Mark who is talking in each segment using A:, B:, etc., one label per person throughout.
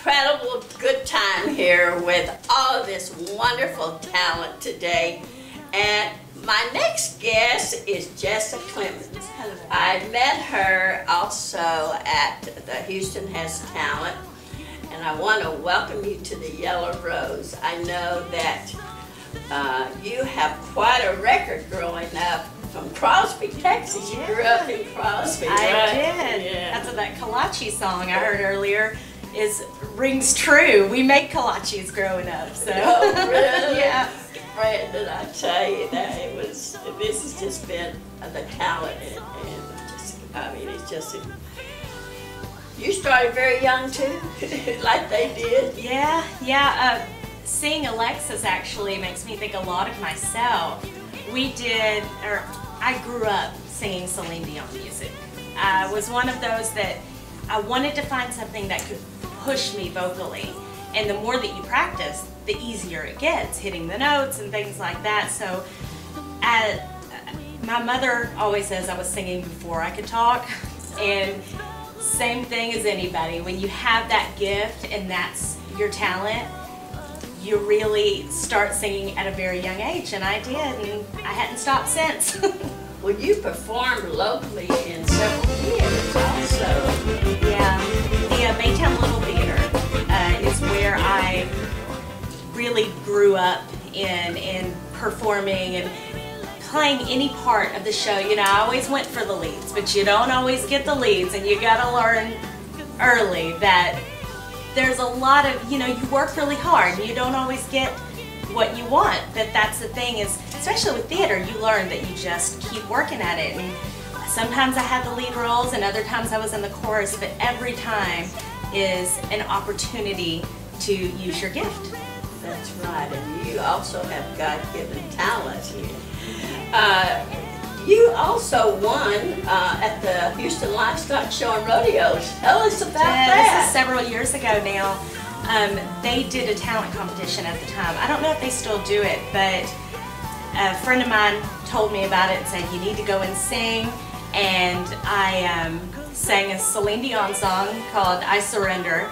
A: incredible good time here with all of this wonderful talent today. And my next guest is Jessica Clemmons. I met her also at the Houston Has Talent, and I want to welcome you to the YellowRose. I know that you have quite a record growing up from Crosby, Texas. You grew up in Crosby, right?
B: I did. Yeah. That's what that kolache song I heard earlier rings true. We made kolaches growing up. So.
A: Oh, really?
B: Yeah.
A: Fred, did I tell you that this has just been the talent, and just, I mean, it's just, you started very young too, like they did.
B: Yeah. Seeing Alexis actually makes me think a lot of myself. I grew up singing Celine Dion music. I was one of those that I wanted to find something that could push me vocally, and the more that you practice, the easier it gets, hitting the notes and things like that. So my mother always says I was singing before I could talk, and same thing as anybody, when you have that gift and that's your talent, you really start singing at a very young age, and I did, and I hadn't stopped since.
A: Well, you performed locally in several theaters also.
B: Yeah, the Baytown Little Theater is where I really grew up in performing and playing any part of the show. You know, I always went for the leads, but you don't always get the leads, and you gotta learn early that there's a lot of, you work really hard and you don't always get what you want, but that's the thing is, especially with theater, you learn that you just keep working at it. And sometimes I had the lead roles and other times I was in the chorus, but every time is an opportunity to use your gift.
A: That's right, and you also have God-given talent. You also won at the Houston Livestock Show and Rodeos. Tell us about that.
B: This is several years ago now. They did a talent competition at the time. I don't know if they still do it, but a friend of mine told me about it and said, you need to go and sing. And I sang a Celine Dion song called I Surrender,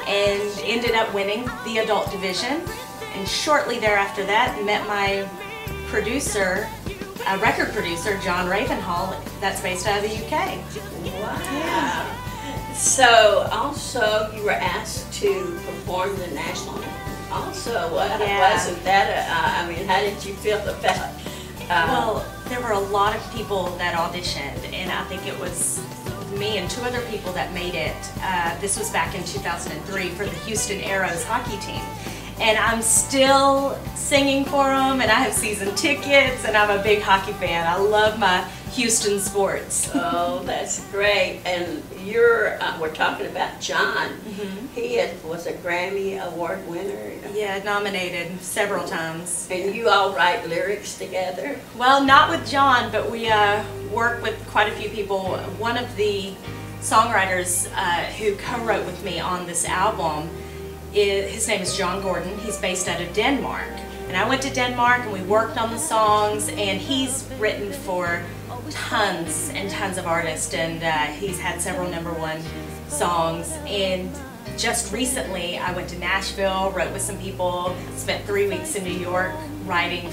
B: and ended up winning the adult division. And shortly thereafter that, met my producer, a record producer, John Ravenhall, that's based out of the UK.
A: Wow.
B: Yeah.
A: So also you were asked to perform the national anthem. Also, wasn't that, I mean, how did you feel about
B: well, there were a lot of people that auditioned, and I think it was me and two other people that made it. This was back in 2003 for the Houston Aeros hockey team. And I'm still singing for them, and I have season tickets, and I'm a big hockey fan. I love my Houston sports.
A: Oh, that's great. And we're talking about John. Mm-hmm. He was a Grammy Award winner.
B: Yeah, nominated several times.
A: And you all write lyrics together?
B: Well, not with John, but we work with quite a few people. One of the songwriters who co-wrote with me on this album, his name is John Gordon. He's based out of Denmark. And I went to Denmark and we worked on the songs, and he's written for tons and tons of artists, and he's had several #1 songs. And just recently I went to Nashville, wrote with some people, spent 3 weeks in New York writing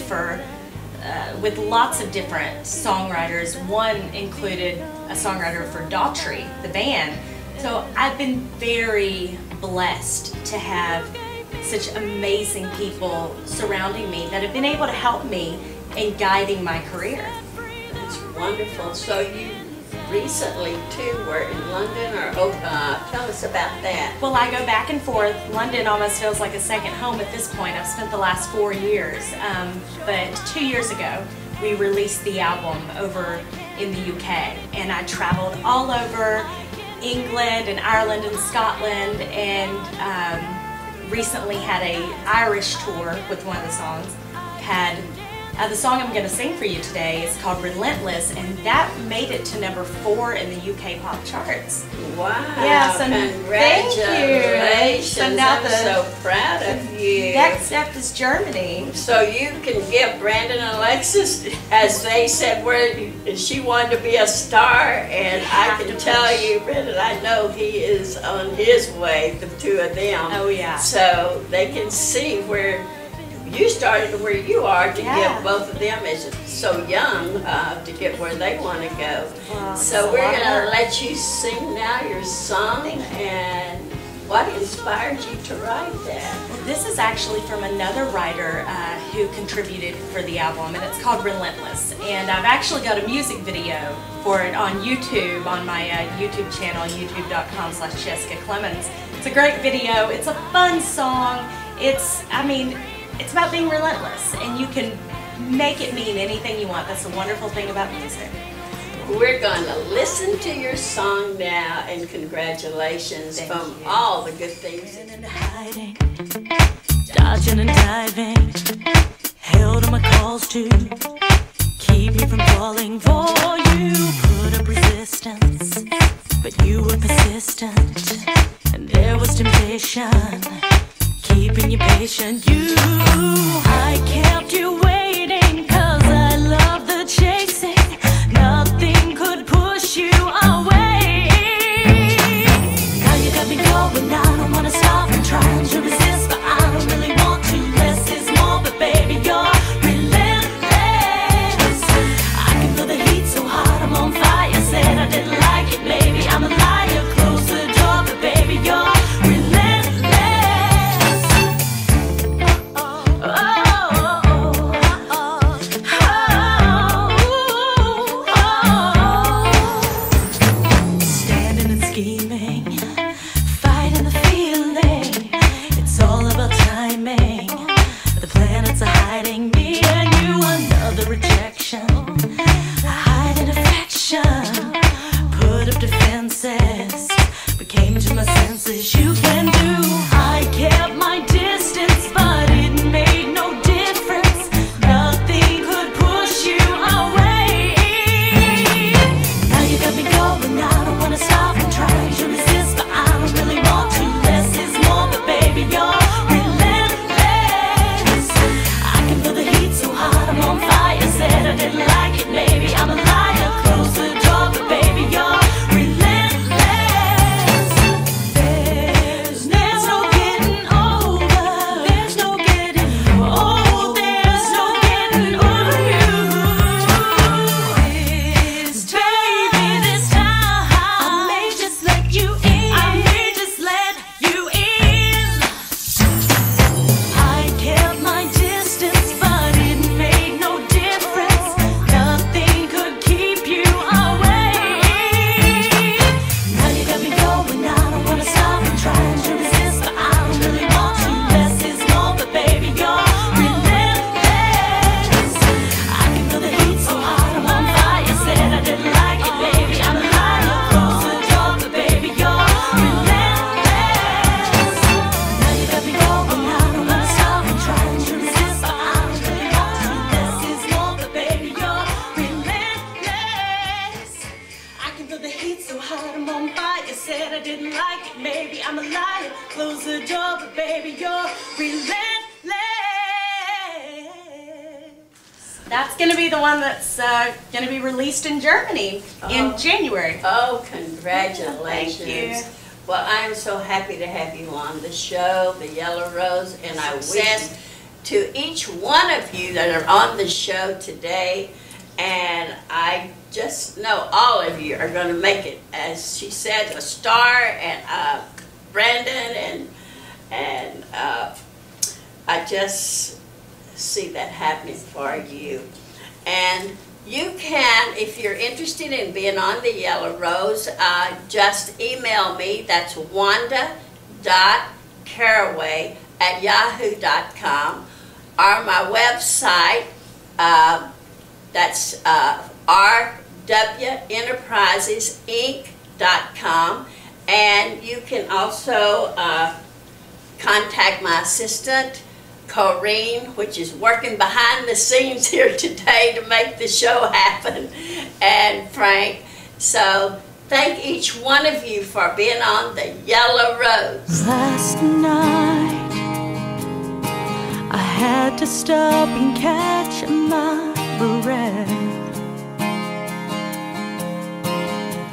B: with lots of different songwriters. One included a songwriter for Daughtry, the band. So I've been very blessed to have such amazing people surrounding me that have been able to help me in guiding my career.
A: That's wonderful. So you recently too were in London, or tell us about that.
B: Well, I go back and forth. London almost feels like a second home at this point. I've spent the last 4 years, but 2 years ago we released the album over in the UK, and I traveled all over England and Ireland and Scotland, and recently had a Irish tour with one of the songs. Had The song I'm going to sing for you today is called Relentless, and that made it to number 4 in the UK pop charts.
A: Wow.
B: Yes, and
A: congratulations.
B: So now
A: I'm so proud of you.
B: Next step is Germany.
A: So you can give Brandon and Alexis, as they said, where she wanted to be a star, and I can tell you, Brandon, I know he is on his way, the two of them.
B: Oh, yeah.
A: So they can see where you started and where you are to give both of them as so young to get where they want to go.
B: Well,
A: so we're going to let you sing now your song, and what inspired you to write that?
B: Well, this is actually from another writer who contributed for the album, and it's called Relentless. And I've actually got a music video for it on YouTube, on my YouTube channel, youtube.com/Jessica Clemmons. It's a great video. It's a fun song. It's about being relentless, and you can make it mean anything you want. That's the wonderful thing about music.
A: We're going to listen to your song now, and congratulations from all the good things.
C: Hiding, dodging and diving, held on my calls to keep me from falling for you. Put up resistance, but you were persistent, and there was temptation, keeping you patient. I kept you waiting, 'cause I love the chasing. Nothing could push you away. Now you got me going, I don't wanna stop. I'm trying to resist, but I don't really want to. Less is more, but baby, you're relentless. I can feel the heat so hot, I'm on fire. Said I didn't like it, maybe I'm a liar. Close the door, but baby, you're
B: That's going to be the one that's going to be released in Germany in January.
A: Oh, congratulations.
B: Thank you.
A: Well, I'm so happy to have you on the show, the YellowRose, and I wish to each one of you that are on the show today, and I just know all of you are going to make it, as she said, a star, and Brandon, and I just see that happening for you. And you can, if you're interested in being on the YellowRose, just email me. That's wanda.carraway@yahoo.com, or my website, that's rwenterprisesinc.com, and you can also contact my assistant, Corrine, which is working behind the scenes here today to make the show happen, and Frank. So thank each one of you for being on the Yellow Rose.
C: Last night I had to stop and catch my breath.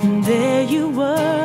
C: And there you were,